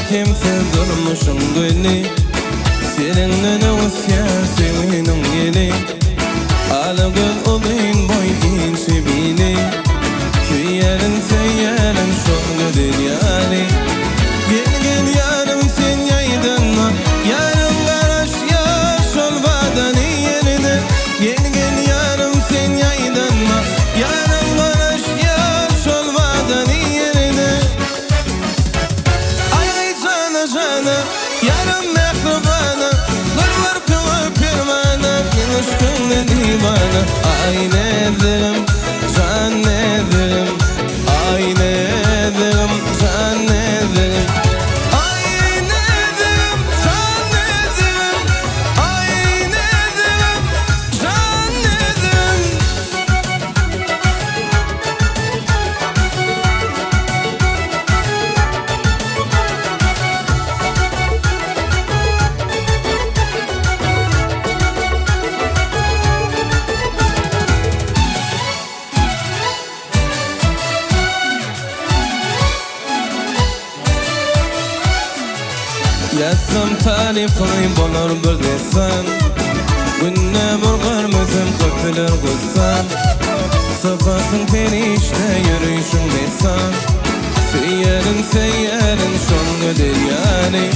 kimsiz durmuşum gülli. Seninle usyasının yeli. Alıgın olayın boydin şibili. Küyerin seyyerin şolgu dünyali. Gel gel yarım sen yaydın mı? Yarım garaş ya şol badani yerine. Gel gel yarım sen yaydın mı? Yarım garaş ya şol badani yerine. Ay ay cana cana yarım mehribana. Gırlar kıvı pirmana Gülüşkünle divana. Ay nedim can nedim. Ay nedim can nedim. Ay nedim can nedim. Ay nedim can nedim. Yatsam talifay bolar bir desan. Günne bir görmesem kötüler kızsan. Sıfasın perişte yürüyüşün desan. Seyyerin seyyerin şolgu dünyali.